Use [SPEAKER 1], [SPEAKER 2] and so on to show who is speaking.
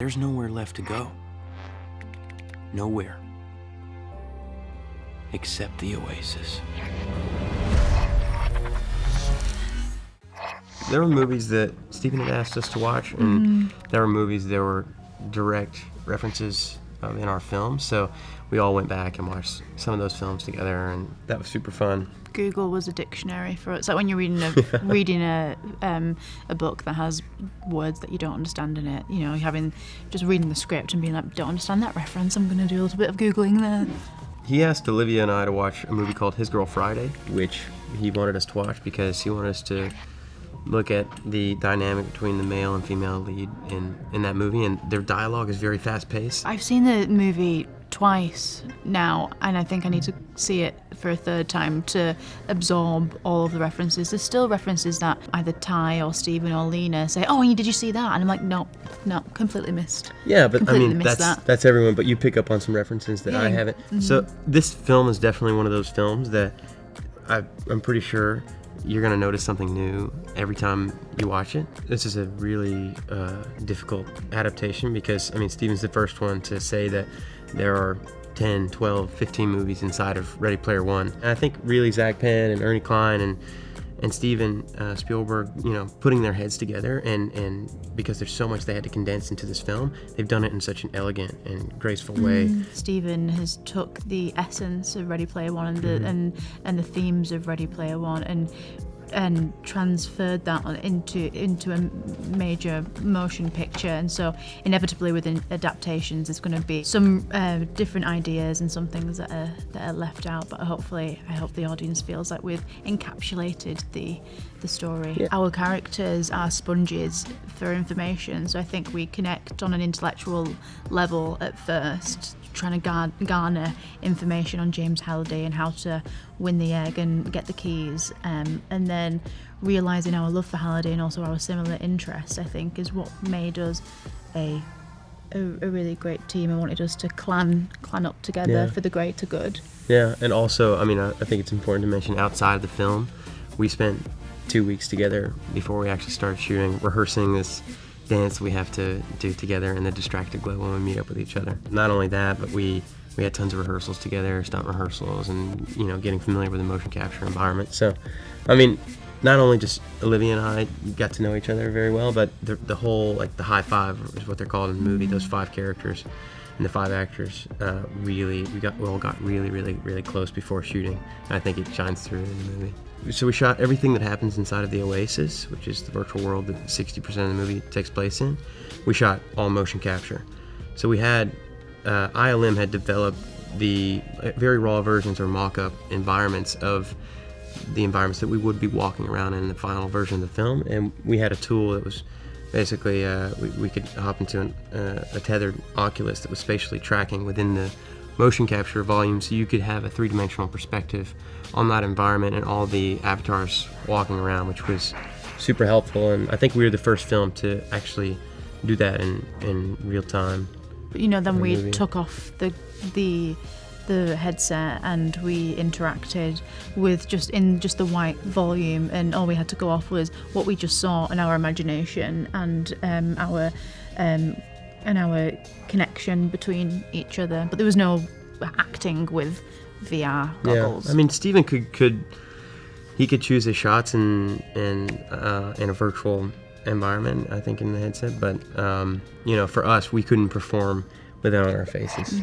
[SPEAKER 1] There's nowhere left to go. Nowhere. Except the oasis.
[SPEAKER 2] There were movies that Stephen had asked us to watch, and there were movies that were direct references in our film, so we all went back and watched some of those films together, and that was super fun.
[SPEAKER 3] Google was a dictionary for it. It's like when you're reading a book that has words that you don't understand in it. You know, having just reading the script and being like, don't understand that reference. I'm going to do a little bit of Googling there.
[SPEAKER 2] He asked Olivia and I to watch a movie called His Girl Friday, which he wanted us to watch because he wanted us to look at the dynamic between the male and female lead in that movie, and their dialogue is very fast-paced.
[SPEAKER 3] I've seen the movie twice now, and I think I need to see it for a third time to absorb all of the references. There's still references that either Tye or Stephen or Lena say, oh, did you see that? And I'm like, no, completely missed.
[SPEAKER 2] Yeah, but
[SPEAKER 3] completely
[SPEAKER 2] I mean, that's everyone, but you pick up on some references that I haven't. Mm-hmm. So this film is definitely one of those films that I'm pretty sure you're going to notice something new every time you watch it. This is a really difficult adaptation because, I mean, Steven's the first one to say that there are 10, 12, 15 movies inside of Ready Player One. And I think really Zach Penn and Ernie Klein and Steven Spielberg, you know, putting their heads together and because there's so much they had to condense into this film, they've done it in such an elegant and graceful way.
[SPEAKER 3] Steven has took the essence of Ready Player One and the themes of Ready Player One and transferred that into a major motion picture, and so inevitably within adaptations there's going to be some different ideas and some things that are left out, but I hope the audience feels like we've encapsulated the story. Yeah. Our characters are sponges for information, so I think we connect on an intellectual level at first, trying to garner information on James Halliday and how to win the egg and get the keys, and then realising our love for Halliday and also our similar interests, I think, is what made us a really great team and wanted us to clan up together for the greater good. Yeah,
[SPEAKER 2] and also, I mean, I think it's important to mention outside of the film, we spent 2 weeks together before we actually started shooting, rehearsing this dance we have to do together in the distracted glow when we meet up with each other. Not only that, but we had tons of rehearsals together, stunt rehearsals, and, you know, getting familiar with the motion capture environment. So, I mean, not only just Olivia and I got to know each other very well, but the whole, like, the high five is what they're called in the movie, those 5 characters and the 5 actors, we all got really, really, really close before shooting. And I think it shines through in the movie. So we shot everything that happens inside of the Oasis, which is the virtual world that 60% of the movie takes place in. We shot all motion capture. So we had, ILM had developed the very raw versions or mock-up environments of the environments that we would be walking around in the final version of the film, and we had a tool that was basically, we could hop into a tethered Oculus that was spatially tracking within the motion capture volume, so you could have a 3-dimensional perspective on that environment and all the avatars walking around, which was super helpful. And I think we were the first film to actually do that in real time.
[SPEAKER 3] You know, then we took off the headset and we interacted with just the white volume, and all we had to go off was what we just saw in our imagination and our connection between each other. But there was no acting with VR goggles.
[SPEAKER 2] Yeah, I mean, Steven could choose his shots in a virtual environment, I think, in the headset, but you know, for us, we couldn't perform with it on our faces.